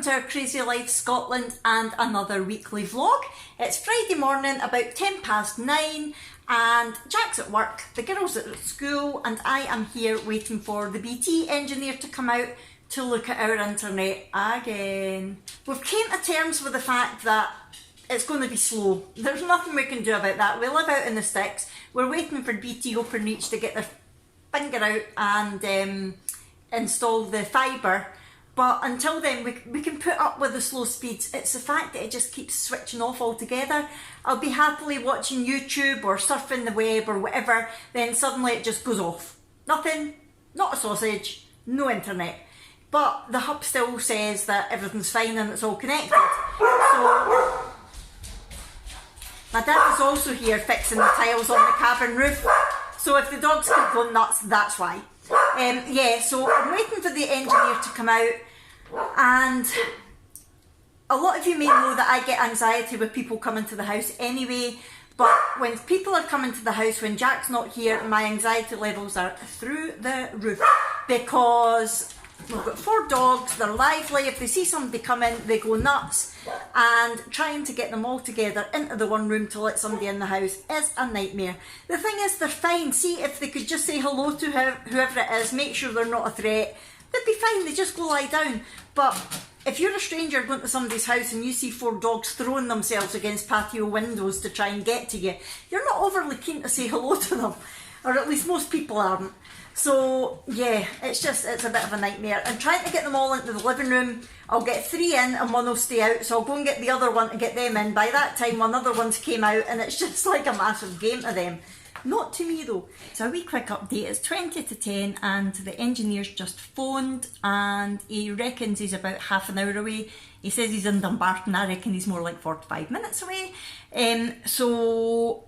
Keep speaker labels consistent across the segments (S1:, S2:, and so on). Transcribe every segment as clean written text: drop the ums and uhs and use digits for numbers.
S1: welcome to our Crazy Life Scotland and another weekly vlog. It's Friday morning, about 9:10, and Jack's at work, the girls are at school, and I am here waiting for the BT engineer to come out to look at our internet again. We've came to terms with the fact that it's going to be slow. There's nothing we can do about that. We live out in the sticks. We're waiting for BT Openreach to get their finger out and install the fibre. But until then, we can put up with the slow speeds. It's the fact that it just keeps switching off altogether. I'll be happily watching YouTube or surfing the web or whatever, then suddenly it just goes off. Nothing, not a sausage, no internet. But the hub still says that everything's fine and it's all connected. So my dad is also here fixing the tiles on the cabin roof. So if the dogs keep going nuts, that's why. Yeah, so I'm waiting for the engineer to come out, and a lot of you may know that I get anxiety with people coming to the house anyway, but when people are coming to the house when Jack's not here, my anxiety levels are through the roof, because we've got 4 dogs, they're lively. If they see somebody come in, they go nuts, and trying to get them all together into the one room to let somebody in the house is a nightmare. The thing is, they're fine. See, if they could just say hello to whoever it is, make sure they're not a threat, they'd be fine, they just go lie down. But if you're a stranger going to somebody's house and you see 4 dogs throwing themselves against patio windows to try and get to you, you're not overly keen to say hello to them, or at least most people aren't. So yeah, it's a bit of a nightmare. And trying to get them all into the living room, I'll get 3 in and 1 will stay out, so I'll go and get the other one to get them in. By that time, another one's came out, and it's just like a massive game to them. Not to me though. So a wee quick update, it's 10:20 and the engineer's just phoned and he reckons he's about half an hour away. He says he's in Dumbarton, I reckon he's more like 45 minutes away. So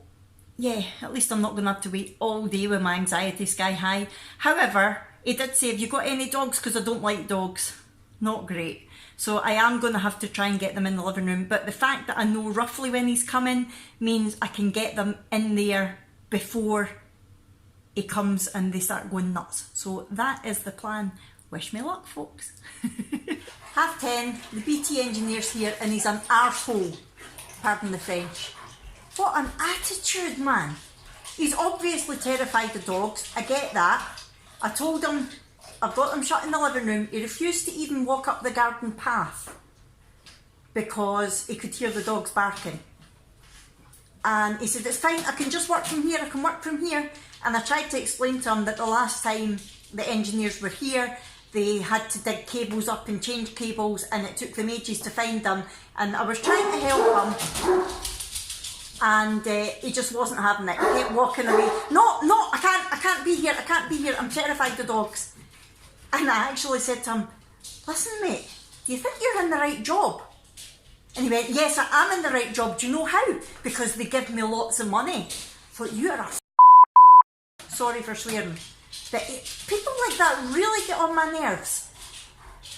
S1: yeah, at least I'm not going to have to wait all day with my anxiety sky high. However, he did say, have you got any dogs? Because I don't like dogs. Not great. So I am going to have to try and get them in the living room. But the fact that I know roughly when he's coming means I can get them in there before he comes and they start going nuts. So that is the plan. Wish me luck, folks. 10:30, the BT engineer's here and he's an arsehole. Pardon the French. What an attitude, man. He's obviously terrified of dogs. I get that. I told him I've got them shut in the living room. He refused to even walk up the garden path because he could hear the dogs barking. And he said, it's fine, I can just work from here, I can work from here. And I tried to explain to him that the last time the engineers were here, they had to dig cables up and change cables, and it took them ages to find them. And I was trying to help him, and he just wasn't having it. He kept walking away. No, I can't be here, I'm terrified of dogs. And I actually said to him, listen mate, do you think you're in the right job? And he went, yes, I am in the right job. Do you know how? Because they give me lots of money. I thought, you are a sorry for swearing. But people like that really get on my nerves.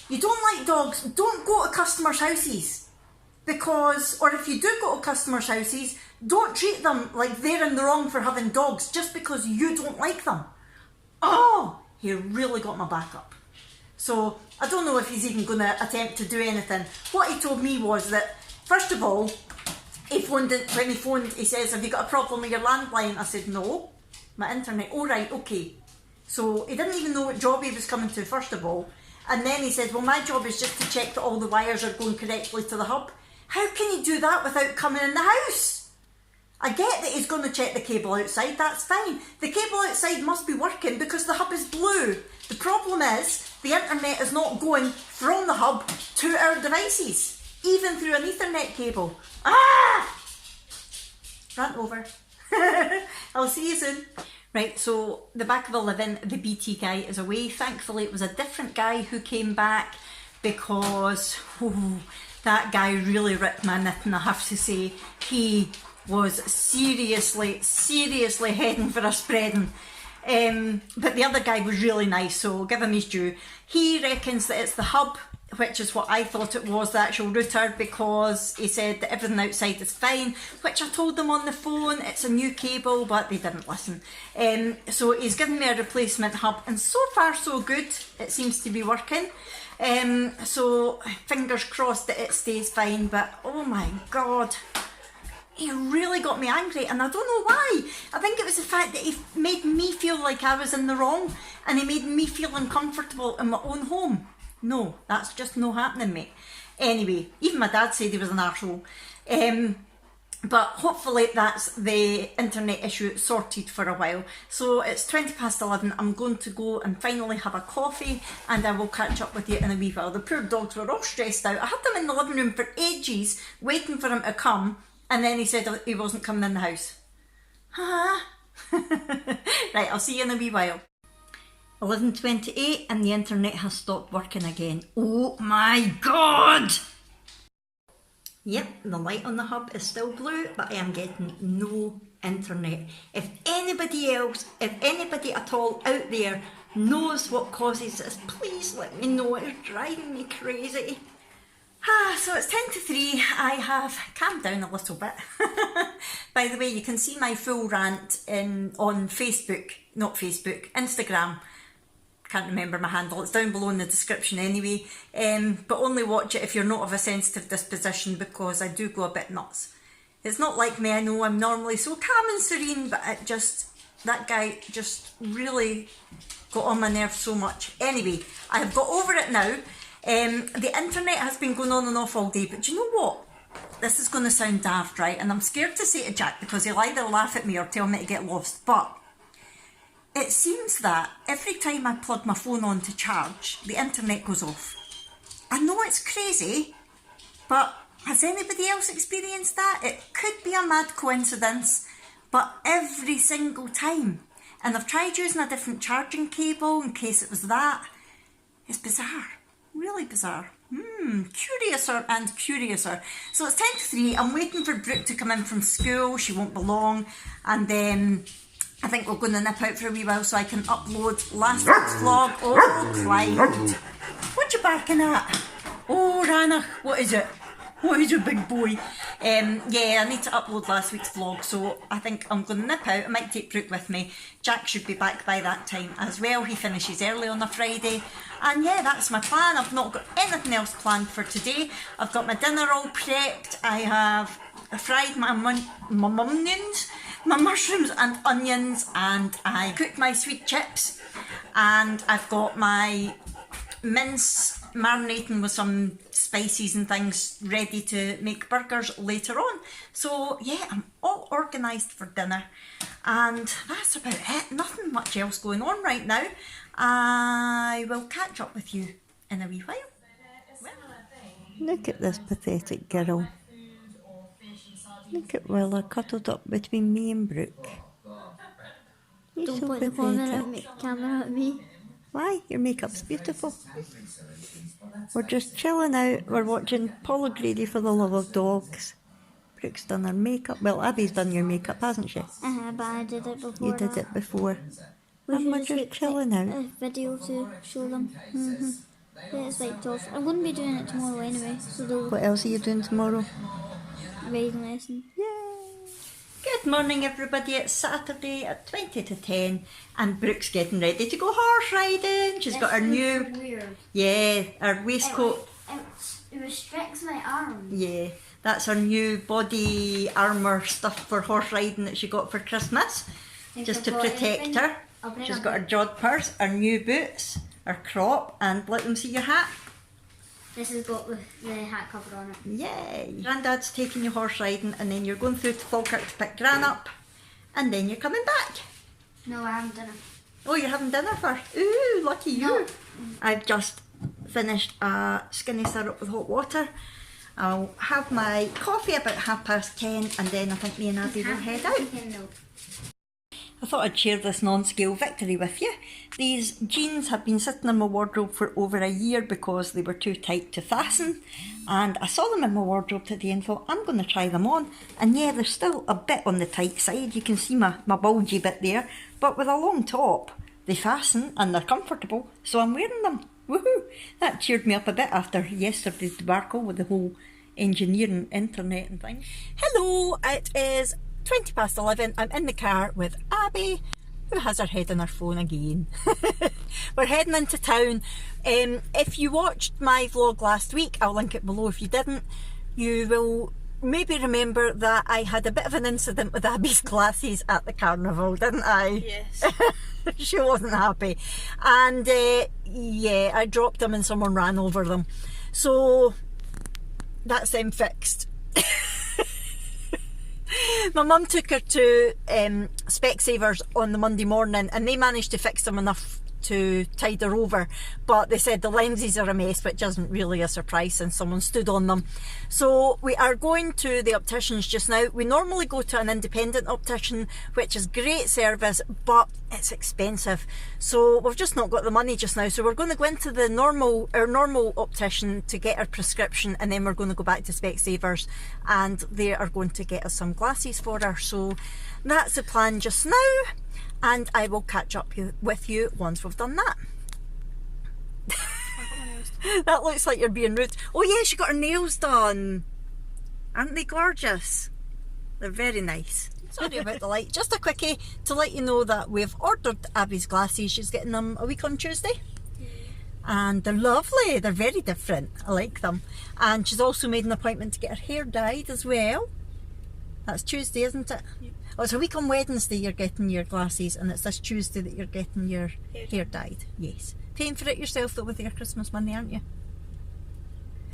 S1: You don't like dogs, don't go to customers' houses. Because, or if you do go to customers' houses, don't treat them like they're in the wrong for having dogs just because you don't like them. Oh, he really got my back up. So I don't know if he's even going to attempt to do anything. What he told me was that, first of all, when he phoned, he says, have you got a problem with your landline? I said, no, my internet. Oh right, okay. So he didn't even know what job he was coming to, first of all. And then he said, well, my job is just to check that all the wires are going correctly to the hub. How can he do that without coming in the house? I get that he's going to check the cable outside, that's fine. The cable outside must be working because the hub is blue. The problem is, the internet is not going from the hub to our devices, even through an Ethernet cable. Ah! Rant over. I'll see you soon. Right, so the back of 11, the BT guy is away. Thankfully, it was a different guy who came back because that guy really ripped my knitting, I have to say. He was seriously heading for a spreading. But the other guy was really nice, so give him his due. He reckons that it's the hub. which is what I thought it was, the actual router, because he said that everything outside is fine, which I told them on the phone, it's a new cable, but they didn't listen. So he's given me a replacement hub, and so far so good, it seems to be working. So fingers crossed that it stays fine, but oh my god, he really got me angry, and I don't know why. I think it was the fact that he made me feel like I was in the wrong, and he made me feel uncomfortable in my own home. No, that's just no happening, mate. Anyway, even my dad said he was an arsehole. But hopefully that's the internet issue sorted for a while. So it's 11:20. I'm going to go and finally have a coffee, and I will catch up with you in a wee while. The poor dogs were all stressed out. I had them in the living room for ages, waiting for him to come, and then he said he wasn't coming in the house. Right, I'll see you in a wee while. 11:28 and the internet has stopped working again. Oh my god! Yep, the light on the hub is still blue, but I am getting no internet. If anybody else, if anybody at all out there knows what causes this, please let me know. It's driving me crazy. So it's 2:50. I have calmed down a little bit. By the way, you can see my full rant on Facebook, not Facebook, Instagram. Can't remember my handle, it's down below in the description anyway, but only watch it if you're not of a sensitive disposition, because I do go a bit nuts. It's not like me, I know I'm normally so calm and serene, but that guy just really got on my nerves so much. Anyway, I have got over it now. The internet has been going on and off all day, but do you know what? This is going to sound daft, right? And I'm scared to say it to Jack, because he'll either laugh at me or tell me to get lost, but it seems that every time I plug my phone on to charge, the internet goes off. I know it's crazy, but has anybody else experienced that? It could be a mad coincidence, but every single time. And I've tried using a different charging cable in case it was that. It's bizarre, really bizarre. Curiouser and curiouser. So it's 2:50. I'm waiting for Brooke to come in from school. She won't be long, and then I think we're going to nip out for a wee while so I can upload last week's vlog. Oh, Clyde. What you barking at? Oh, Ranach, what is it? What is it, big boy? Yeah, I need to upload last week's vlog, so I think I'm going to nip out. I might take Brooke with me. Jack should be back by that time as well. He finishes early on a Friday. And yeah, that's my plan. I've not got anything else planned for today. I've got my dinner all prepped. I have fried my onions, my mushrooms and onions, and I cooked my sweet chips, and I've got my mince marinating with some spices and things ready to make burgers later on. So yeah, I'm all organised for dinner, and that's about it. Nothing much else going on right now. I will catch up with you in a wee while. Look at this pathetic girl. Look at Willa cuddled up between me and Brooke. You're
S2: Don't
S1: so
S2: point the
S1: pathetic.
S2: camera at me.
S1: Why? Your makeup's beautiful. We're just chilling out. We're watching Paul O'Grady for the Love of Dogs. Brooke's done her makeup. Well, Abby's done your makeup, hasn't she?
S2: But I did it before.
S1: You did it before.
S2: We
S1: And we're
S2: should
S1: just
S2: get
S1: chilling out.
S2: a video to show them. Yeah, it's like tough. I'm going to be doing it tomorrow anyway, so they'll
S1: What else are you doing tomorrow?
S2: riding lesson.
S1: Yay! Good morning, everybody. It's Saturday at 20:10, and Brooke's getting ready to go horse riding. She's got her new,
S2: Weird.
S1: yeah, her waistcoat.
S2: It restricts my arms.
S1: Yeah, that's her new body armour stuff for horse riding that she got for Christmas, just to protect her. She's got her jod purse, her new boots, her crop, and let them see your hat.
S2: This has got the hat cover on it.
S1: Yay! Grandad's taking you horse riding, and then you're going through to Falkirk to pick Gran up, and then you're coming back.
S2: No, I haven't done it.
S1: Oh, you're having dinner first? Ooh, lucky you.
S2: No.
S1: I've just finished a skinny syrup with hot water. I'll have my coffee about 10:30, and then I think me and Abby will head out. I thought I'd share this non-scale victory with you. These jeans have been sitting in my wardrobe for over a year because they were too tight to fasten, and I saw them in my wardrobe today and thought I'm going to try them on, and yeah, they're still a bit on the tight side. You can see my bulgy bit there, but with a long top they fasten and they're comfortable, so I'm wearing them. Woohoo! That cheered me up a bit after yesterday's debacle with the whole engineering internet and things. Hello, it is 11:20. I'm in the car with Abby, who has her head on her phone again. We're heading into town. If you watched my vlog last week, I'll link it below. If you didn't, you will maybe remember that I had a bit of an incident with Abby's glasses at the carnival, didn't I?
S2: Yes.
S1: She wasn't happy, and yeah, I dropped them and someone ran over them, so that's them fixed. My mum took her to Specsavers on the Monday morning and they managed to fix them enough to tide her over, but they said the lenses are a mess, which isn't really a surprise since someone stood on them. So we are going to the opticians just now. We normally go to an independent optician, which is great service, but it's expensive, so we've just not got the money just now. So we're going to go into the our normal optician to get our prescription, and then we're going to go back to Specsavers and they are going to get us some glasses for her. So that's the plan just now, and I will catch up with you once we've done that. That looks like you're being rude. Oh yeah, she got her nails done. Aren't they gorgeous? They're very nice. Sorry about the light. Just a quickie to let you know that we've ordered Abby's glasses. She's getting them a week on Tuesday. And they're lovely. They're very different. I like them. And she's also made an appointment to get her hair dyed as well. That's Tuesday, isn't it? Yep. Oh, it's a week on Wednesday you're getting your glasses, and it's this Tuesday that you're getting your hair dyed. Yes. Paying for it yourself though with your Christmas money, aren't you?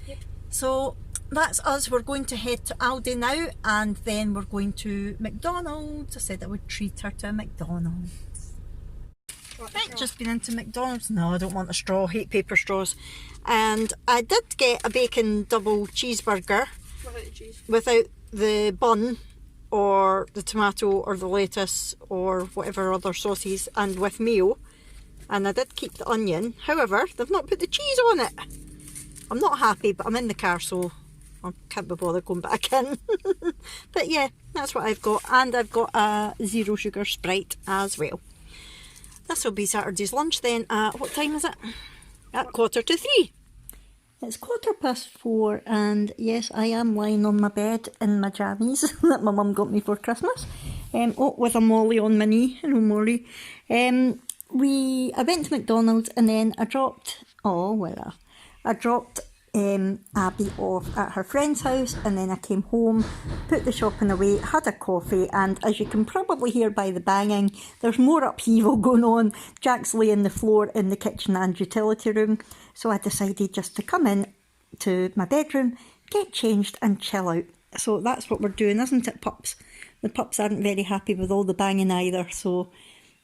S2: Yep. So
S1: that's us. We're going to head to Aldi now, and then we're going to McDonald's. I said I would treat her to a McDonald's. Right, just been into McDonald's. No, I don't want a straw. Hate paper straws. And I did get a bacon double cheeseburger.
S2: without the cheese.
S1: Without the bun or the tomato or the lettuce or whatever other sauces, and with mayo. And I did keep the onion. However, they've not put the cheese on it. I'm not happy, but I'm in the car, so I can't be bothered going back in. But yeah, that's what I've got. And I've got a 0 sugar Sprite as well. This will be Saturday's lunch then. What time is it? At 2:45. It's 4:15, and yes, I am lying on my bed in my jammies that my mum got me for Christmas. With a molly on my knee. Hello, Molly. I went to McDonald's, and then I dropped Abby off at her friend's house, and then I came home, put the shopping away, had a coffee, and as you can probably hear by the banging, there's more upheaval going on. Jack's laying the floor in the kitchen and utility room, so I decided just to come in to my bedroom, get changed and chill out. So that's what we're doing, isn't it, pups? The pups aren't very happy with all the banging either, so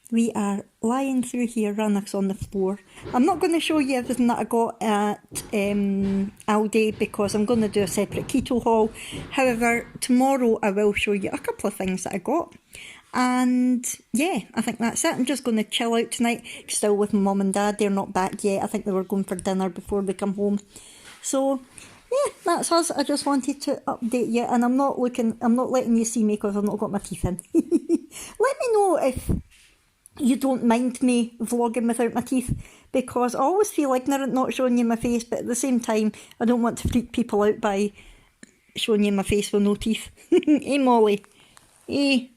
S1: we are lying through here, Rannoch's on the floor. I'm not going to show you everything that I got at Aldi because I'm going to do a separate keto haul. However, tomorrow I will show you a couple of things that I got. And yeah, I think that's it. I'm just going to chill out tonight, still with my mum and dad. They're not back yet. I think they were going for dinner before they come home. So yeah, that's us. I just wanted to update you, and I'm not letting you see me because I've not got my teeth in. Let me know if you don't mind me vlogging without my teeth, because I always feel ignorant not showing you my face, but at the same time I don't want to freak people out by showing you my face with no teeth. Eh, Molly? Eh?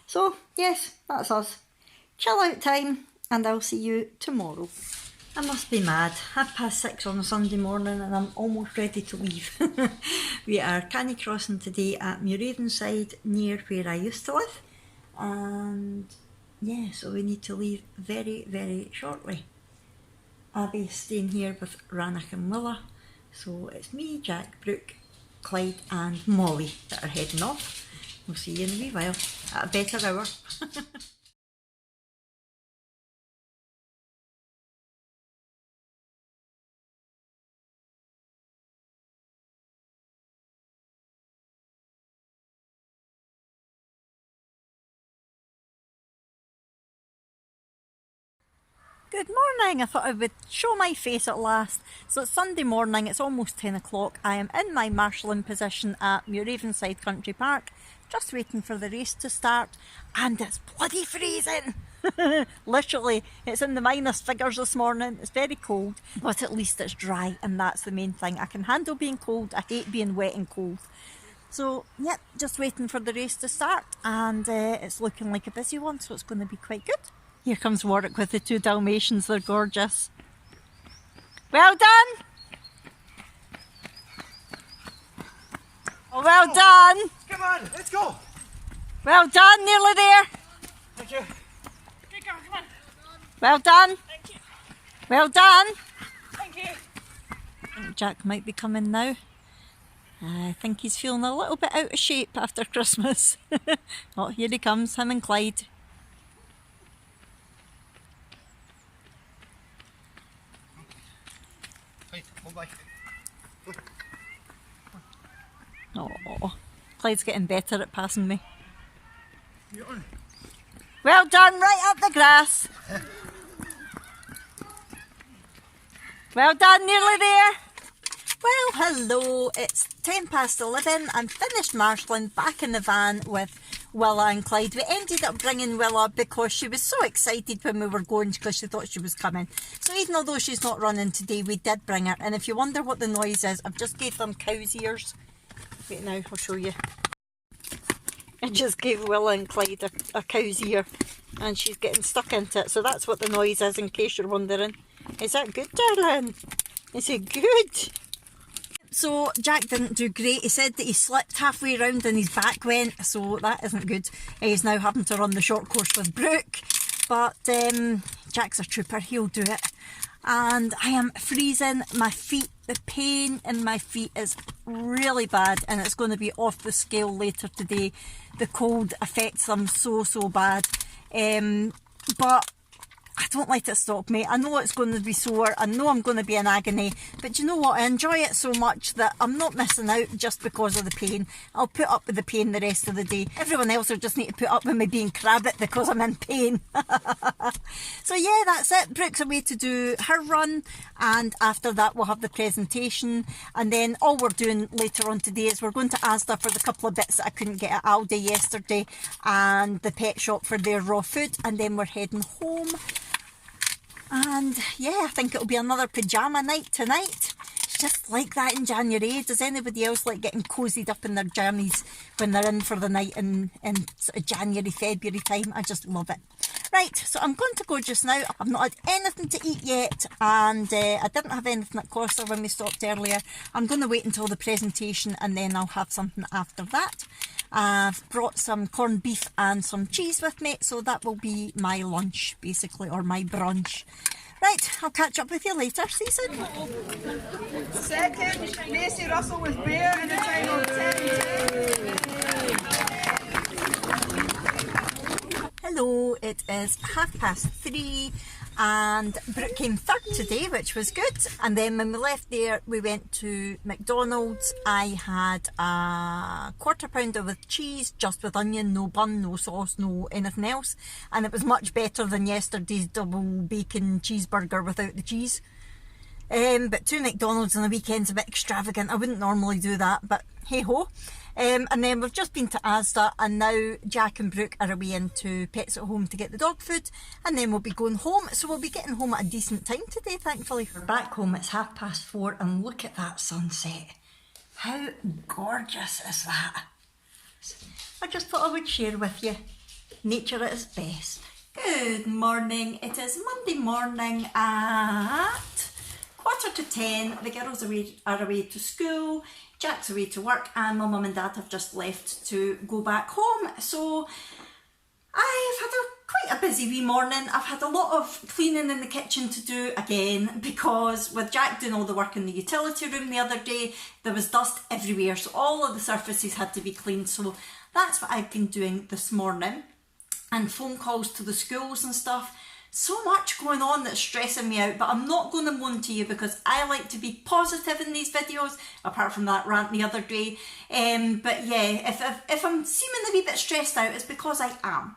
S1: So yes, that's us. Chill out time, and I'll see you tomorrow. I must be mad. 6:30 on a Sunday morning and I'm almost ready to leave. We are Canicrossing today at Muravenside, near where I used to live, and yeah, so we need to leave very, very shortly. Abby's staying here with Rannoch and Willa, so it's me, Jack, Brooke, Clyde and Molly that are heading off. We'll see you in a wee while, at a better hour. Good morning. I thought I would show my face at last. So it's Sunday morning, it's almost 10 o'clock. I am in my marshalling position at Muravenside Country Park, just waiting for the race to start, and it's bloody freezing. Literally, it's in the minus figures this morning. It's very cold, but at least it's dry, and that's the main thing. I can handle being cold. I hate being wet and cold. So, yep, just waiting for the race to start, and it's looking like a busy one, so it's going to be quite good. Here comes Warwick with the 2 Dalmatians. They're gorgeous. Well done! Oh, well done!
S3: Come on, let's go!
S1: Well done, nearly there.
S3: Thank you.
S4: Good girl, come on.
S1: Well done.
S4: Thank you.
S1: Well done.
S4: Thank you.
S1: I think Jack might be coming now. I think he's feeling a little bit out of shape after Christmas. Oh, here he comes, him and Clyde.
S3: Wait, hold back.
S1: Oh, Clyde's getting better at passing me.
S3: You're on.
S1: Well done, right up the grass. Well done, nearly there. Well, hello, it's 11:10. I'm finished marshalling, back in the van with Willa and Clyde. We ended up bringing Willa because she was so excited when we were going because she thought she was coming. So even although she's not running today, we did bring her. And if you wonder what the noise is, I've just gave them cow's ears. Wait now, I'll show you. I just gave Willa and Clyde a cow's ear and she's getting stuck into it. So that's what the noise is, in case you're wondering. Is that good, darling? Is it good? So Jack didn't do great. He said that he slipped halfway around and his back went, so that isn't good. He's now having to run the short course with Brooke, but Jack's a trooper, he'll do it. And I am freezing. My feet, the pain in my feet is really bad, and it's going to be off the scale later today. The cold affects them so bad, but I don't let it stop me. I know it's going to be sore. I know I'm going to be in agony. But you know what? I enjoy it so much that I'm not missing out just because of the pain. I'll put up with the pain the rest of the day. Everyone else will just need to put up with me being crabbit because I'm in pain. So yeah, that's it. Brooke's away to do her run. And after that, we'll have the presentation. And then all we're doing later on today is we're going to Asda for the couple of bits that I couldn't get at Aldi yesterday. And the pet shop for their raw food. And then we're heading home. And yeah, I think it'll be another pyjama night tonight. It's just like that in January. Does anybody else like getting cozied up in their jammies when they're in for the night in sort of January, February time? I just love it. Right, so I'm going to go just now. I've not had anything to eat yet, and I didn't have anything at Costa when we stopped earlier. I'm going to wait until the presentation and then I'll have something after that. I've brought some corned beef and some cheese with me, so that will be my lunch basically, or my brunch. Right, I'll catch up with you later. See you soon.
S4: Second, Macy Russell with Bear in the time of 10:10.
S1: Hello, it is 3:30 and Brooke came third today, which was good. And then when we left there, we went to McDonald's. I had a quarter pounder with cheese, just with onion, no bun, no sauce, no anything else. And it was much better than yesterday's double bacon cheeseburger without the cheese. But 2 McDonald's on the weekend's a bit extravagant. I wouldn't normally do that, but hey ho. And then we've just been to Asda, and now Jack and Brooke are away into Pets at Home to get the dog food, and then we'll be going home. So we'll be getting home at a decent time today, thankfully. We're back home, it's 4:30, and look at that sunset. How gorgeous is that? I just thought I would share with you. Nature at its best. Good morning. It is Monday morning at 9:45. The girls are away to school. Jack's away to work, and my mum and dad have just left to go back home. So I've had quite a busy wee morning. I've had a lot of cleaning in the kitchen to do again, because with Jack doing all the work in the utility room the other day, there was dust everywhere, so all of the surfaces had to be cleaned. So that's what I've been doing this morning, and phone calls to the schools and stuff. So much going on that's stressing me out, but I'm not going to moan to you because I like to be positive in these videos, apart from that rant the other day. But yeah, if I'm seeming a wee bit stressed out, it's because I am.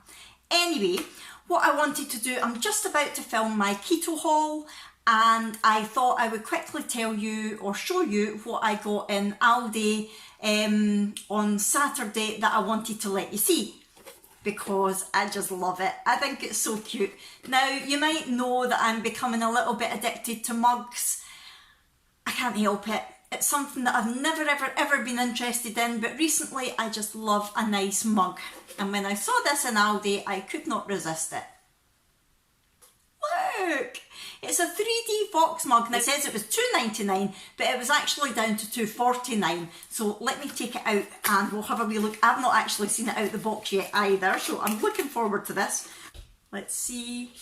S1: Anyway, what I wanted to do, I'm just about to film my keto haul, and I thought I would quickly tell you or show you what I got in Aldi on Saturday that I wanted to let you see. because I just love it. I think it's so cute. Now, you might know that I'm becoming a little bit addicted to mugs. I can't help it. It's something that I've never ever been interested in, but recently I just love a nice mug. And when I saw this in Aldi, I could not resist it. Look! It's a 3D Fox mug. Now it says it was $2.99, but it was actually down to $2.49. So let me take it out and we'll have a wee look. I've not actually seen it out the box yet either, so I'm looking forward to this. Let's see.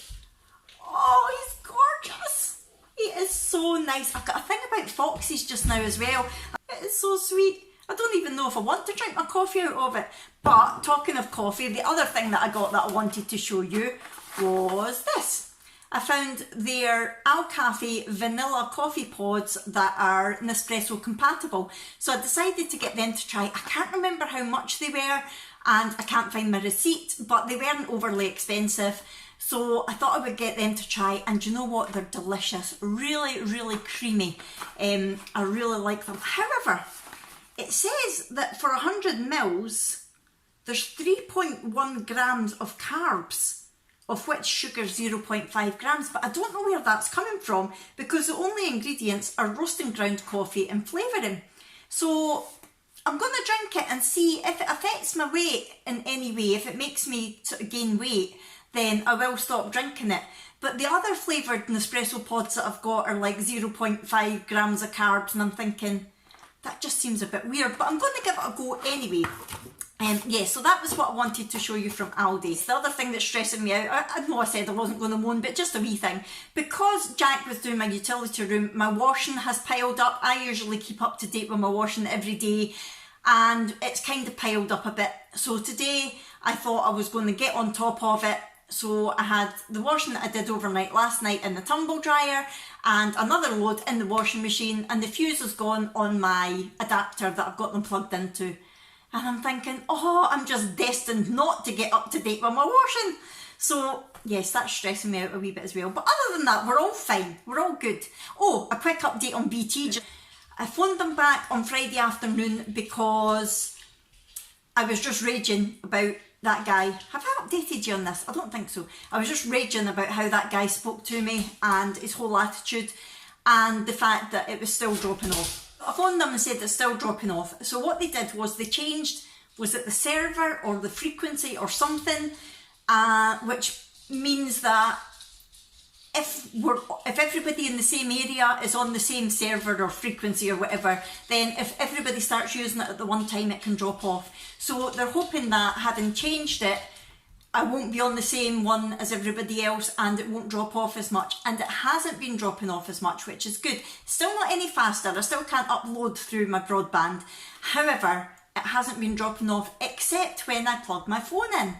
S1: Oh, he's gorgeous. He is so nice. I've got a thing about foxes just now as well. It is so sweet. I don't even know if I want to drink my coffee out of it. But talking of coffee, the other thing that I got that I wanted to show you was this. I found their Al Cafe vanilla coffee pods that are Nespresso compatible. So I decided to get them to try. I can't remember how much they were and I can't find my receipt, but they weren't overly expensive. So I thought I would get them to try, and you know what? They're delicious. Really, really creamy. I really like them. However, it says that for 100 mils, there's 3.1 grams of carbs, of which sugar 0.5 grams, but I don't know where that's coming from because the only ingredients are roasting ground coffee and flavouring. So I'm going to drink it and see if it affects my weight in any way. If it makes me sort of gain weight, then I will stop drinking it. But the other flavoured Nespresso pods that I've got are like 0.5 grams of carbs, and I'm thinking, that just seems a bit weird, but I'm going to give it a go anyway. Yeah, so that was what I wanted to show you from Aldi's. The other thing that's stressing me out, I know I said I wasn't going to moan, but just a wee thing. Because Jack was doing my utility room, my washing has piled up. I usually keep up to date with my washing every day, and it's kind of piled up a bit. So today I thought I was going to get on top of it. So I had the washing that I did overnight last night in the tumble dryer and another load in the washing machine, and the fuse is gone on my adapter that I've got them plugged into. And I'm thinking, oh, I'm just destined not to get up to date with my washing. So yes, that's stressing me out a wee bit as well. But other than that, we're all fine. We're all good. Oh, a quick update on BT. I phoned them back on Friday afternoon because I was just raging about that guy. Have I updated you on this? I don't think so. I was just raging about how that guy spoke to me and his whole attitude and the fact that it was still dropping off. I phoned them and said it's still dropping off. So what they did was they changed, was it the server or the frequency or something, which means that if everybody in the same area is on the same server or frequency or whatever, then if everybody starts using it at the one time, it can drop off. So they're hoping that having changed it, I won't be on the same one as everybody else and it won't drop off as much. And it hasn't been dropping off as much, which is good. Still not any faster. I still can't upload through my broadband. However, it hasn't been dropping off except when I plug my phone in.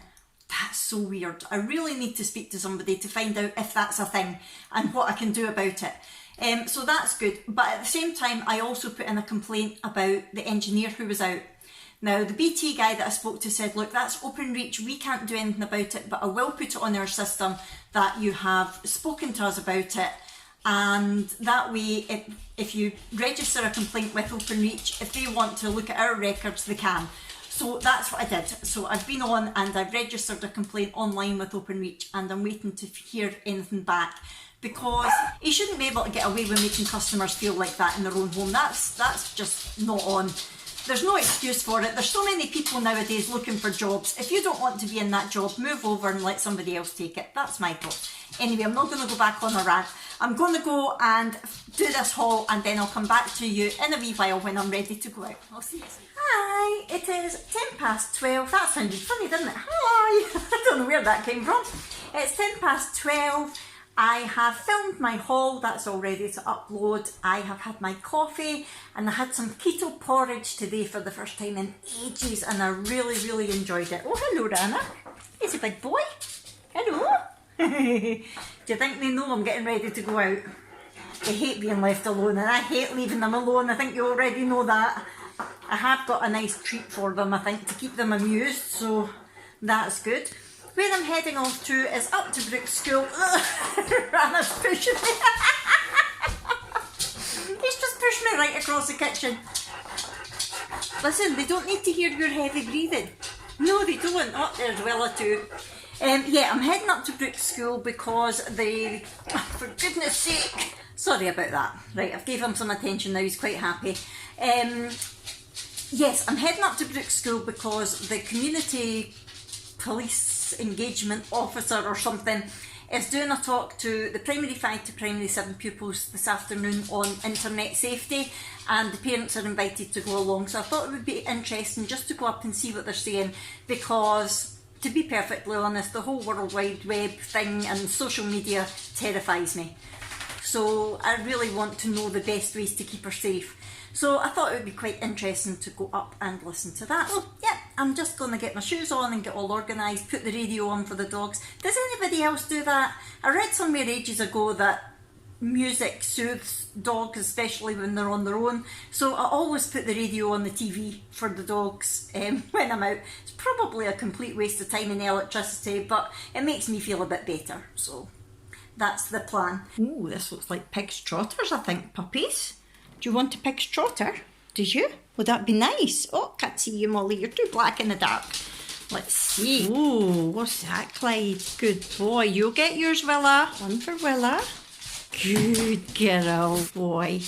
S1: That's so weird. I really need to speak to somebody to find out if that's a thing and what I can do about it. So that's good. But at the same time, I also put in a complaint about the engineer who was out. Now, the BT guy that I spoke to said, look, that's open reach. We can't do anything about it, but I will put it on our system that you have spoken to us about it. And that way, if you register a complaint with OpenReach, if they want to look at our records, they can. So that's what I did. So I've been on and I've registered a complaint online with OpenReach and I'm waiting to hear anything back, because you shouldn't be able to get away with making customers feel like that in their own home. That's just not on. There's no excuse for it. There's so many people nowadays looking for jobs. If you don't want to be in that job, move over and let somebody else take it. That's my thought. Anyway, I'm not going to go back on a rant. I'm going to go and do this haul and then I'll come back to you in a wee while when I'm ready to go out. I'll see you soon. Hi, it is 12:10. That sounded funny, didn't it? Hi! I don't know where that came from. It's 12:10. I have filmed my haul, that's all ready to upload. I have had my coffee and I had some keto porridge today for the first time in ages and I really, really enjoyed it. Oh, hello Rana. He's a big boy. Hello. Do you think they know I'm getting ready to go out? They hate being left alone and I hate leaving them alone. I think you already know that. I have got a nice treat for them, I think, to keep them amused, so that's good. Where I'm heading off to is up to Brooke's school. Rana's pushing me. He's just pushed me right across the kitchen. Listen, they don't need to hear your heavy breathing. No, they don't. Oh, there's Willa too. Yeah, I'm heading up to Brooke's school because for goodness sake, sorry about that. Right, I've gave him some attention now, he's quite happy. Yes, I'm heading up to Brooke's school because the community police engagement officer or something is doing a talk to the primary 5 to primary 7 pupils this afternoon on internet safety, and the parents are invited to go along. So I thought it would be interesting just to go up and see what they're saying, because to be perfectly honest, the whole World Wide Web thing and social media terrifies me. So I really want to know the best ways to keep her safe. So I thought it would be quite interesting to go up and listen to that. So yeah, I'm just going to get my shoes on and get all organised, put the radio on for the dogs. Does anybody else do that? I read somewhere ages ago that music soothes dogs, especially when they're on their own. So I always put the radio on the TV for the dogs when I'm out. It's probably a complete waste of time and electricity, but it makes me feel a bit better. So that's the plan. Oh, this looks like pig's trotters, I think, puppies. Do you want a pig's trotter? Did you? Would that be nice? Oh, can't see you, Molly. You're too black in the dark. Let's see. Oh, what's that, Clyde? Good boy. You'll get yours, Willa. One for Willa. Good girl, boy.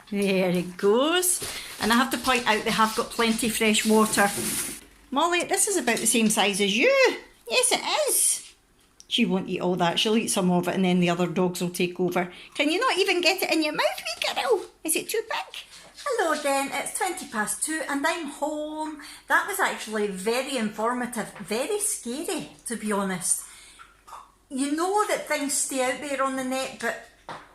S1: There it goes. And I have to point out they have got plenty fresh water. Molly, this is about the same size as you. Yes, it is. She won't eat all that. She'll eat some of it and then the other dogs will take over. Can you not even get it in your mouth, wee girl? Is it too big? Hello again, it's 2:20 and I'm home. That was actually very informative, very scary to be honest. You know that things stay out there on the net, but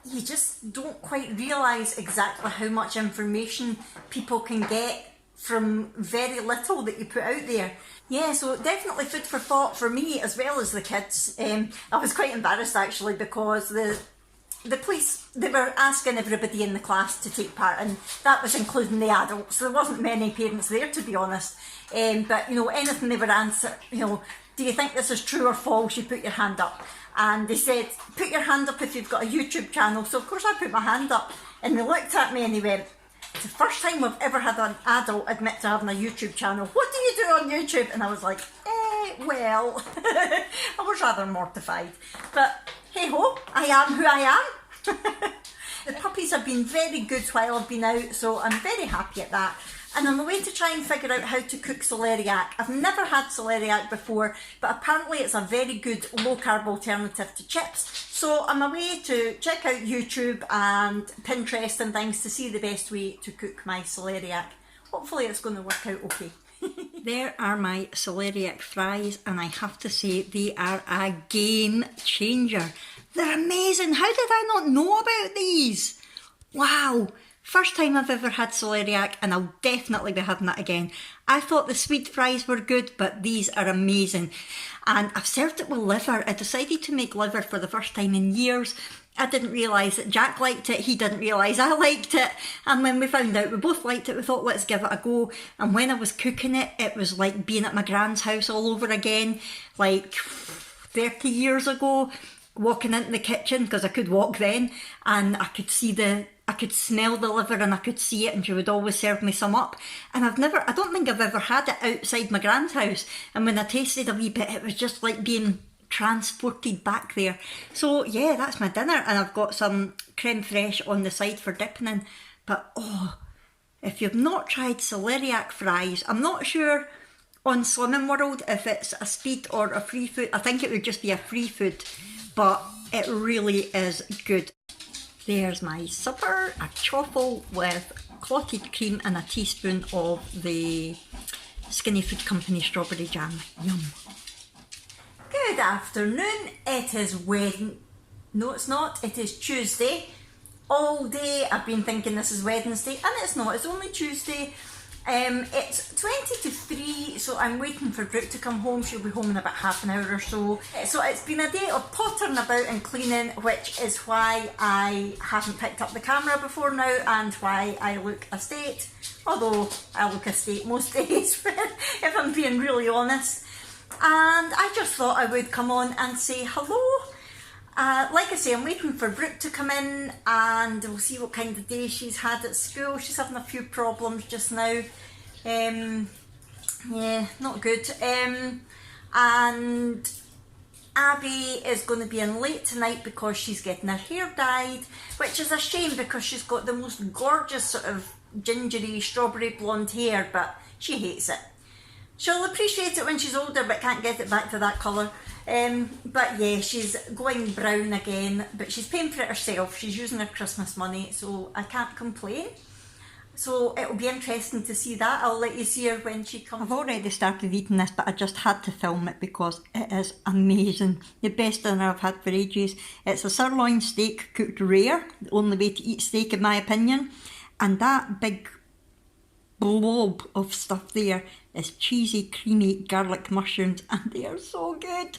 S1: you just don't quite realise exactly how much information people can get from very little that you put out there. Yeah, so definitely food for thought for me as well as the kids. I was quite embarrassed actually because the police, they were asking everybody in the class to take part, and that was including the adults. There wasn't many parents there, to be honest. But, you know, anything they were answering, you know, do you think this is true or false? You put your hand up. And they said, put your hand up if you've got a YouTube channel. So, of course, I put my hand up. And they looked at me and they went, it's the first time we've ever had an adult admit to having a YouTube channel. What do you do on YouTube? And I was like, well, I was rather mortified. But hey ho, I am who I am. The puppies have been very good while I've been out, so I'm very happy at that. And I'm away to try and figure out how to cook celeriac. I've never had celeriac before, but apparently it's a very good low-carb alternative to chips. So I'm away to check out YouTube and Pinterest and things to see the best way to cook my celeriac. Hopefully it's going to work out okay. There are my celeriac fries, and I have to say they are a game changer. They're amazing. How did I not know about these? Wow. First time I've ever had celeriac, and I'll definitely be having that again. I thought the sweet fries were good, but these are amazing. And I've served it with liver. I decided to make liver for the first time in years. I didn't realise that Jack liked it, he didn't realise I liked it, and when we found out we both liked it, we thought let's give it a go. And when I was cooking it, it was like being at my grand's house all over again, like 30 years ago, walking into the kitchen, because I could walk then, and I could smell the liver and I could see it, and she would always serve me some up. And I don't think I've ever had it outside my grand's house, and when I tasted a wee bit, it was just like being transported back there. So yeah, that's my dinner, and I've got some creme fraiche on the side for dipping in. But oh, if you've not tried celeriac fries, I'm not sure on Slimming World if it's a speed or a free food. I think it would just be a free food, but it really is good. There's my supper, a chaffle with clotted cream and a teaspoon of the Skinny Food Company strawberry jam. Yum. Good afternoon. It is Wednesday. No, it's not. It is Tuesday. All day I've been thinking this is Wednesday, and it's not. It's only Tuesday. It's 20 to 3, so I'm waiting for Brooke to come home. She'll be home in about half an hour or so. So it's been a day of pottering about and cleaning, which is why I haven't picked up the camera before now, and why I look a state. Although I look a state most days, if I'm being really honest. And I just thought I would come on and say hello. Like I say, I'm waiting for Brooke to come in, and we'll see what kind of day she's had at school. She's having a few problems just now. Yeah, not good. And Abby is going to be in late tonight because she's getting her hair dyed, which is a shame because she's got the most gorgeous sort of gingery strawberry blonde hair, but she hates it. She'll appreciate it when she's older but can't get it back to that colour. But yeah, she's going brown again, but she's paying for it herself. She's using her Christmas money, so I can't complain. So it'll be interesting to see that. I'll let you see her when she comes. I've already started eating this, but I just had to film it because it is amazing. The best dinner I've had for ages. It's a sirloin steak cooked rare, the only way to eat steak in my opinion. And that big blob of stuff there is cheesy, creamy garlic mushrooms, and they are so good.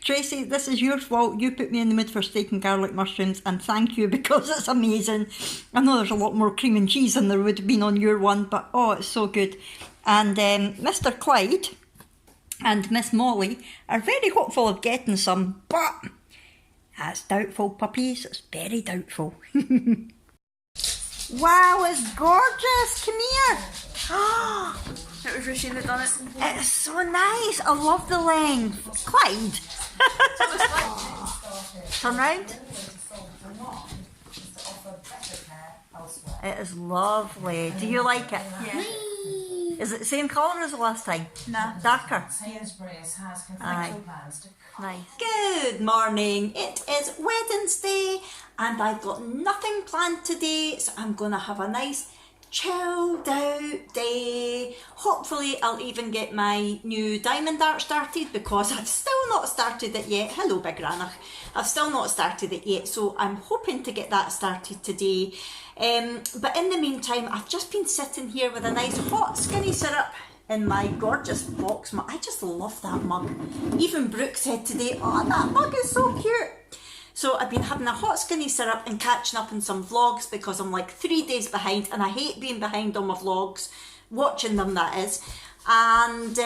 S1: Tracy, this is your fault. You put me in the mood for steak and garlic mushrooms, and thank you because it's amazing. I know there's a lot more cream and cheese than there would have been on your one, but oh, it's so good. And Mr. Clyde and Miss Molly are very hopeful of getting some, but that's doubtful, puppies. It's very doubtful. Wow, it's gorgeous. Come here.
S4: It was Roisin that done it.
S1: It's so nice. I love the length. Clyde. Turn round. It is lovely. Do you like it?
S4: Yeah.
S1: Is it the same colour as the last time?
S4: Nah.
S1: Darker?
S5: Sainsbury's has
S1: Aye.
S5: confidential plans to
S1: Nice. Good morning. It is Wednesday and I've got nothing planned today, so I'm going to have a nice chilled out day. Hopefully I'll even get my new diamond art started because I've still not started it yet. Hello Big Ranach. I've still not started it yet, so I'm hoping to get that started today. But in the meantime, I've just been sitting here with a nice hot skinny syrup in my gorgeous box mug. I just love that mug. Even Brooke said today, oh, that mug is so cute. So I've been having a hot skinny syrup and catching up on some vlogs because I'm like 3 days behind and I hate being behind on my vlogs, watching them that is. And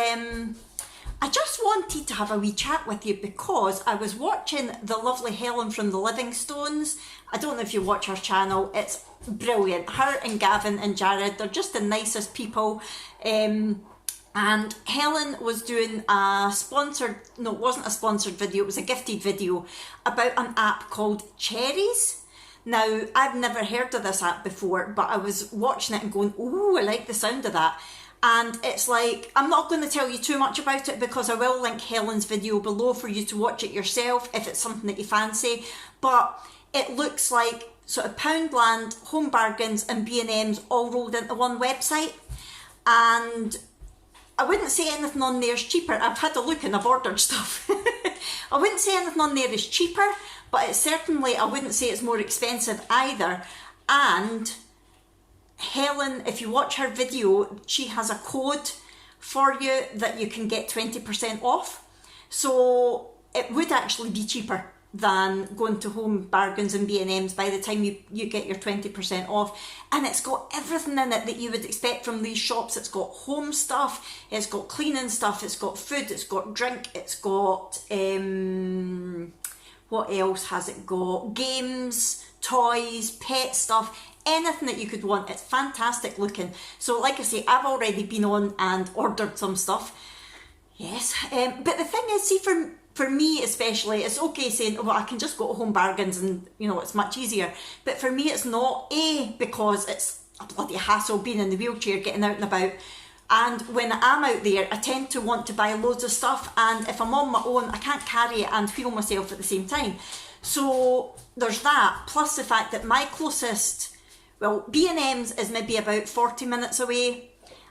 S1: I just wanted to have a wee chat with you because I was watching the lovely Helen from the Livingstones. I don't know if you watch her channel, it's brilliant. Her and Gavin and Jared, they're just the nicest people. And Helen was doing a sponsored, no it wasn't a sponsored video, it was a gifted video about an app called Cherryz. Now, I've never heard of this app before, but I was watching it and going, ooh, I like the sound of that. And it's like, I'm not going to tell you too much about it because I will link Helen's video below for you to watch it yourself if it's something that you fancy. But it looks like sort of Poundland, Home Bargains and B&M's all rolled into one website. And I wouldn't say anything on there is cheaper. I've had a look and I've ordered stuff. I wouldn't say anything on there is cheaper, but it's certainly, I wouldn't say it's more expensive either. And Helen, if you watch her video, she has a code for you that you can get 20% off. So it would actually be cheaper than going to Home Bargains and B&M's by the time you get your 20% off. And it's got everything in it that you would expect from these shops. It's got home stuff, it's got cleaning stuff, it's got food, it's got drink, it's got, what else has it got? Games, toys, pet stuff, anything that you could want. It's fantastic looking. So like I say, I've already been on and ordered some stuff. Yes, but the thing is, see, for me especially, it's okay saying, well, I can just go to Home Bargains and, you know, it's much easier. But for me, it's not, because it's a bloody hassle being in the wheelchair, getting out and about. And when I'm out there, I tend to want to buy loads of stuff. And if I'm on my own, I can't carry it and feel myself at the same time. So there's that, plus the fact that my closest, well, B&M's is maybe about 40 minutes away.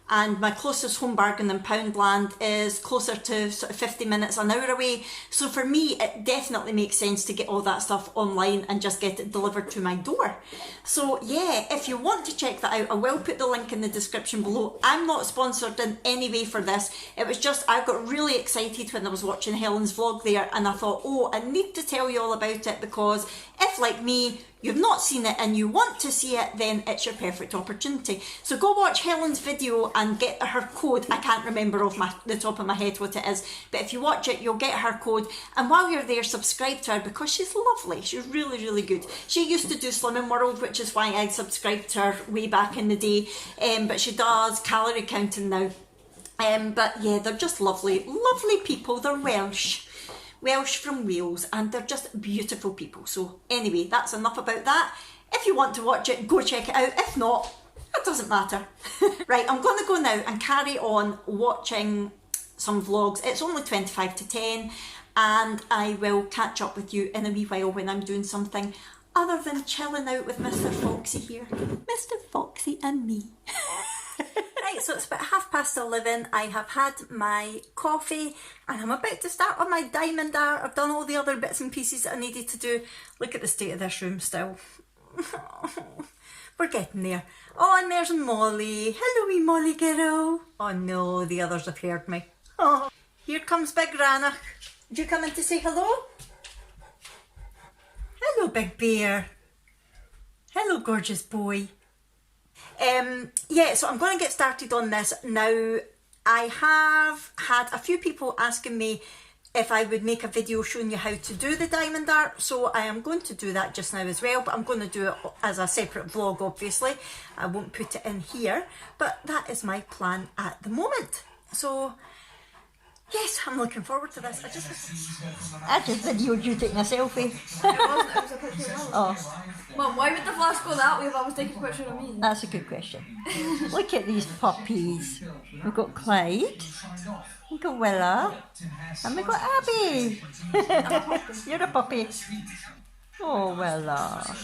S1: And my closest Home Bargain in Poundland is closer to sort of 50 minutes, an hour away. So for me, it definitely makes sense to get all that stuff online and just get it delivered to my door. So yeah, if you want to check that out, I will put the link in the description below. I'm not sponsored in any way for this. It was just, I got really excited when I was watching Helen's vlog there and I thought, oh, I need to tell you all about it because if, like me, you've not seen it and you want to see it, then it's your perfect opportunity. So go watch Helen's video and get her code. I can't remember off the top of my head what it is, but if you watch it, you'll get her code. And while you're there, subscribe to her because she's lovely. She's really, really good. She used to do Slimming World, which is why I subscribed to her way back in the day, but she does calorie counting now. But yeah, they're just lovely, lovely people. They're Welsh from Wales, and they're just beautiful people. So anyway, that's enough about that. If you want to watch it, go check it out. If not, it doesn't matter. Right, I'm going to go now and carry on watching some vlogs. It's only 25 to 10, and I will catch up with you in a wee while when I'm doing something other than chilling out with Mr. Foxy here. Mr. Foxy and me. Right, so it's about 11:30. I have had my coffee and I'm about to start on my diamond art. I've done all the other bits and pieces that I needed to do. Look at the state of this room still. We're getting there. Oh, and there's Molly. Hello, wee Molly girl. Oh no, the others have heard me. Oh, here comes Big Ranach. Did you come in to say hello? Hello, Big Bear. Hello, gorgeous boy. Yeah, so I'm going to get started on this now. I have had a few people asking me if I would make a video showing you how to do the diamond art, so I am going to do that just now as well, but I'm going to do it as a separate vlog, obviously. I won't put it in here, but that is my plan at the moment. So yes, I'm looking forward to this. I just videoed you taking a selfie.
S4: It wasn't, it was a picture of Helen.
S1: Oh,
S4: Mum, why would the flash go that way if I was taking a picture of me?
S1: that's a good question. Look at these puppies. We've got Clyde, we've got Willa, and we've got Abby. You're a puppy. Oh, Willa.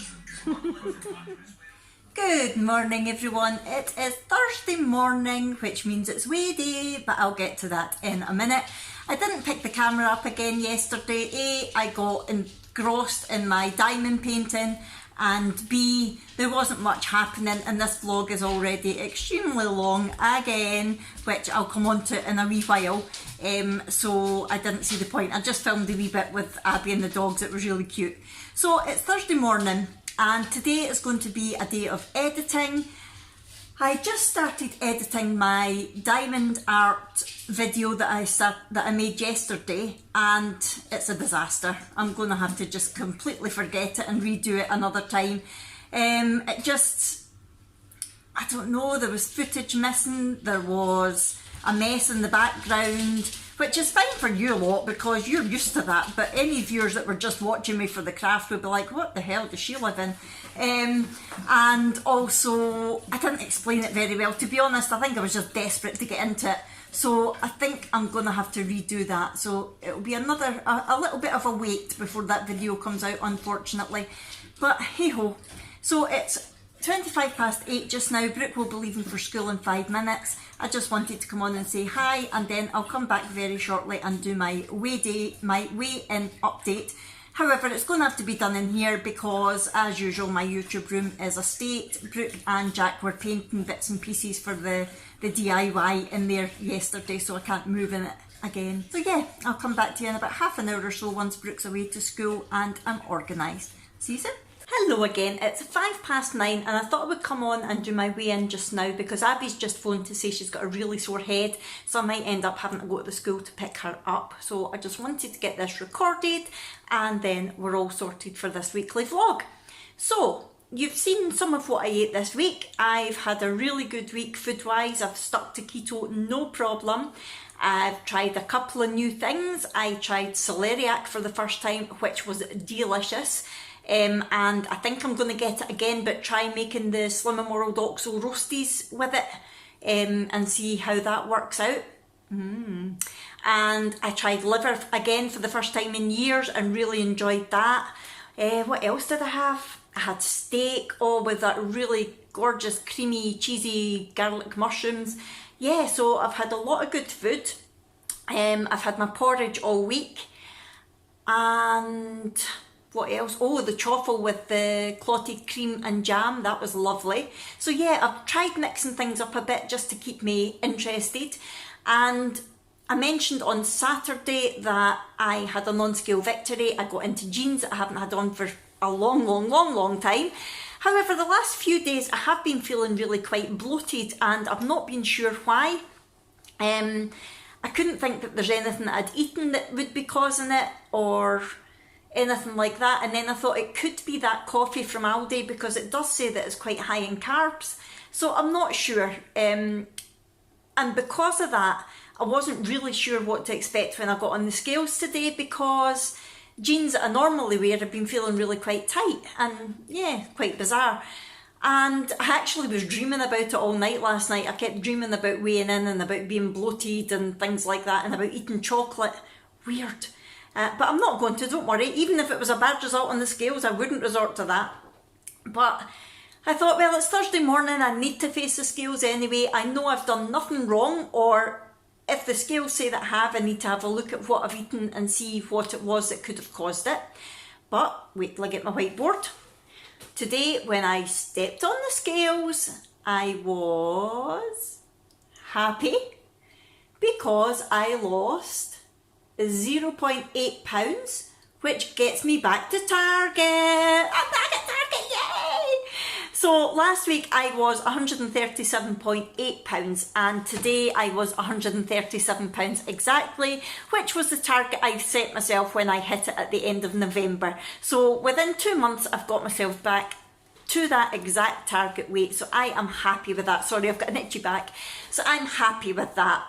S1: Good morning, everyone. It is Thursday morning, which means it's weigh day, but I'll get to that in a minute. I didn't pick the camera up again yesterday. A, I got engrossed in my diamond painting, and B, there wasn't much happening, and this vlog is already extremely long again, which I'll come on to in a wee while. So I didn't see the point. I just filmed a wee bit with Abby and the dogs. It was really cute. So it's Thursday morning, and today is going to be a day of editing. I just started editing my diamond art video that I made yesterday, and it's a disaster. I'm going to have to just completely forget it and redo it another time. I don't know, there was footage missing, there was a mess in the background, which is fine for you lot because you're used to that, but any viewers that were just watching me for the craft would be like, what the hell does she live in? And also, I didn't explain it very well. To be honest, I think I was just desperate to get into it. So I think I'm going to have to redo that. So it'll be a little bit of a wait before that video comes out, unfortunately. But hey ho. So it's 8:25 just now. Brooke will be leaving for school in 5 minutes. I just wanted to come on and say hi, and then I'll come back very shortly and do my weigh-in update. However, it's going to have to be done in here because, as usual, my YouTube room is a state. Brooke and Jack were painting bits and pieces for the DIY in there yesterday, so I can't move in it again. So yeah, I'll come back to you in about half an hour or so once Brooke's away to school and I'm organised. See you soon. Hello again, it's 9:05 and I thought I would come on and do my weigh-in just now because Abby's just phoned to say she's got a really sore head, so I might end up having to go to the school to pick her up. So I just wanted to get this recorded and then we're all sorted for this weekly vlog. So you've seen some of what I ate this week. I've had a really good week food-wise. I've stuck to keto, no problem. I've tried a couple of new things. I tried celeriac for the first time, which was delicious. And I think I'm going to get it again, but try making the Slimming World Oxo roasties with it and see how that works out. And I tried liver again for the first time in years and really enjoyed that. What else did I have? I had steak, with that really gorgeous creamy cheesy garlic mushrooms. Yeah, so I've had a lot of good food. I've had my porridge all week, and what else? Oh, the choffle with the clotted cream and jam, that was lovely. So yeah, I've tried mixing things up a bit just to keep me interested. And I mentioned on Saturday that I had a non-scale victory. I got into jeans that I haven't had on for a long time. However, the last few days I have been feeling really quite bloated and I've not been sure why. I couldn't think that there's anything that I'd eaten that would be causing it or anything like that, and then I thought it could be that coffee from Aldi because it does say that it's quite high in carbs, so I'm not sure. And because of that, I wasn't really sure what to expect when I got on the scales today, because jeans that I normally wear have been feeling really quite tight and yeah, quite bizarre. And I actually was dreaming about it all night last night. I kept dreaming about weighing in and about being bloated and things like that, and about eating chocolate. Weird. But I'm not going to, don't worry. Even if it was a bad result on the scales, I wouldn't resort to that. But I thought, well, it's Thursday morning, I need to face the scales anyway. I know I've done nothing wrong, or if the scales say that I have, I need to have a look at what I've eaten and see what it was that could have caused it. But wait till I get my whiteboard. Today, when I stepped on the scales, I was happy because I lost 0.8 pounds, which gets me back to target. I'm back at target, yay! So last week I was 137.8 pounds, and today I was 137 pounds exactly, which was the target I set myself when I hit it at the end of November. So within 2 months I've got myself back to that exact target weight, so I am happy with that. Sorry, I've got an itchy back. So I'm happy with that.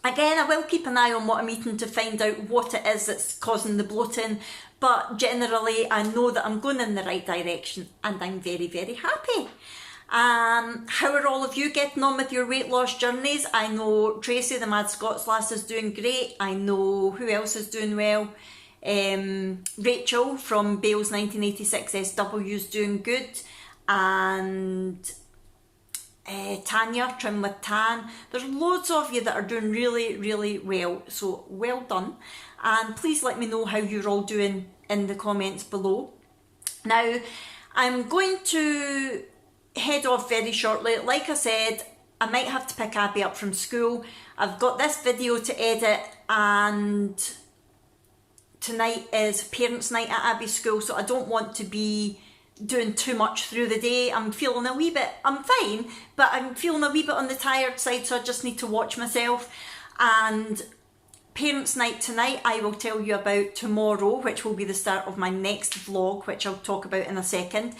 S1: Again, I will keep an eye on what I'm eating to find out what it is that's causing the bloating, but generally I know that I'm going in the right direction, and I'm very, very happy. How are all of you getting on with your weight loss journeys? I know Tracy, the Mad Scots lass, is doing great. I know who else is doing well. Rachel from Bales 1986 SW is doing good, and Tanya, Trim with Tan. There's loads of you that are doing really, really well, so well done. And please let me know how you're all doing in the comments below. Now, I'm going to head off very shortly. Like I said, I might have to pick Abby up from school. I've got this video to edit, and tonight is parents' night at Abby's school, so I don't want to be doing too much through the day. I'm feeling a wee bit, I'm fine, but I'm feeling a wee bit on the tired side, so I just need to watch myself. And parents' night tonight I will tell you about tomorrow, which will be the start of my next vlog, which I'll talk about in a second.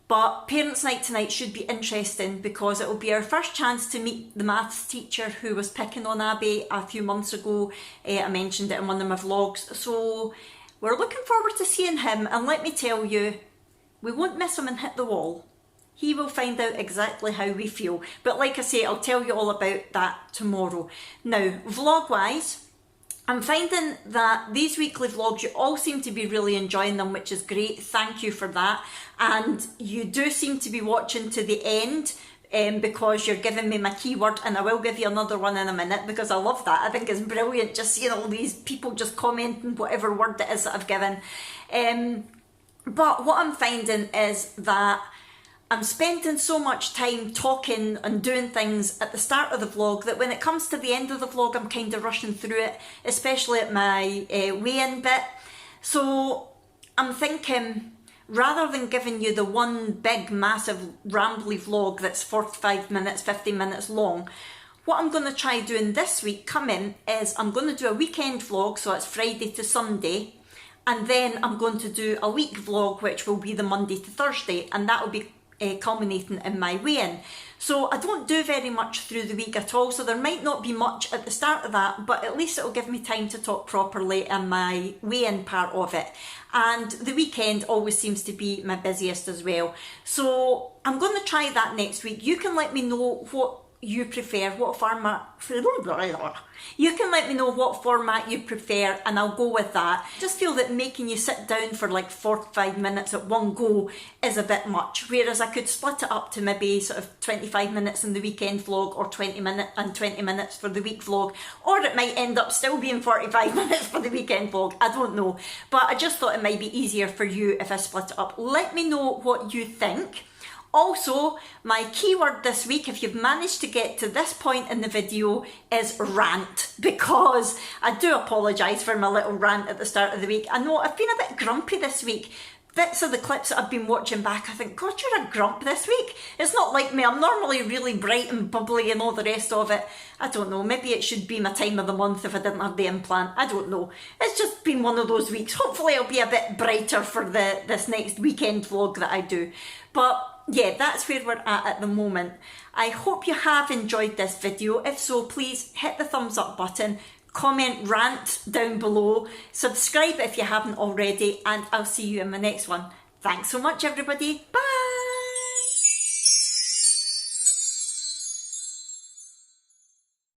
S1: But parents' night tonight should be interesting because it will be our first chance to meet the maths teacher who was picking on Abby a few months ago. I mentioned it in one of my vlogs, so we're looking forward to seeing him. And let me tell you, we won't miss him and hit the wall. He will find out exactly how we feel. But like I say, I'll tell you all about that tomorrow. Now, vlog-wise, I'm finding that these weekly vlogs, you all seem to be really enjoying them, which is great. Thank you for that. And you do seem to be watching to the end because you're giving me my keyword, and I will give you another one in a minute because I love that. I think it's brilliant just seeing all these people just commenting whatever word it is that I've given. But what I'm finding is that I'm spending so much time talking and doing things at the start of the vlog that when it comes to the end of the vlog, I'm kind of rushing through it, especially at my weigh-in bit. So I'm thinking, rather than giving you the one big, massive, rambly vlog that's 45 minutes, 50 minutes long, what I'm going to try doing this week coming is I'm going to do a weekend vlog, so it's Friday to Sunday. And then I'm going to do a week vlog, which will be the Monday to Thursday, and that will be culminating in my weigh-in. So I don't do very much through the week at all, so there might not be much at the start of that, but at least it'll give me time to talk properly in my weigh-in part of it. And the weekend always seems to be my busiest as well. So I'm going to try that next week. You can let me know what you prefer, what format. You can let me know what format you prefer, and I'll go with that. I just feel that making you sit down for like 45 minutes at one go is a bit much, whereas I could split it up to maybe sort of 25 minutes in the weekend vlog, or 20 minutes for the week vlog, or it might end up still being 45 minutes for the weekend vlog. I don't know, but I just thought it might be easier for you if I split it up. Let me know what you think. Also, my keyword this week, if you've managed to get to this point in the video, is rant, because I do apologise for my little rant at the start of the week. I know I've been a bit grumpy this week, bits of the clips that I've been watching back, I think, God, you're a grump this week. It's not like me. I'm normally really bright and bubbly and all the rest of it. I don't know. Maybe it should be my time of the month if I didn't have the implant. I don't know. It's just been one of those weeks. Hopefully I'll be a bit brighter for this next weekend vlog that I do. But yeah, that's where we're at the moment. I hope you have enjoyed this video. If so, please hit the thumbs up button. Comment rant down below, subscribe if you haven't already, and I'll see you in my next one. Thanks so much everybody, bye!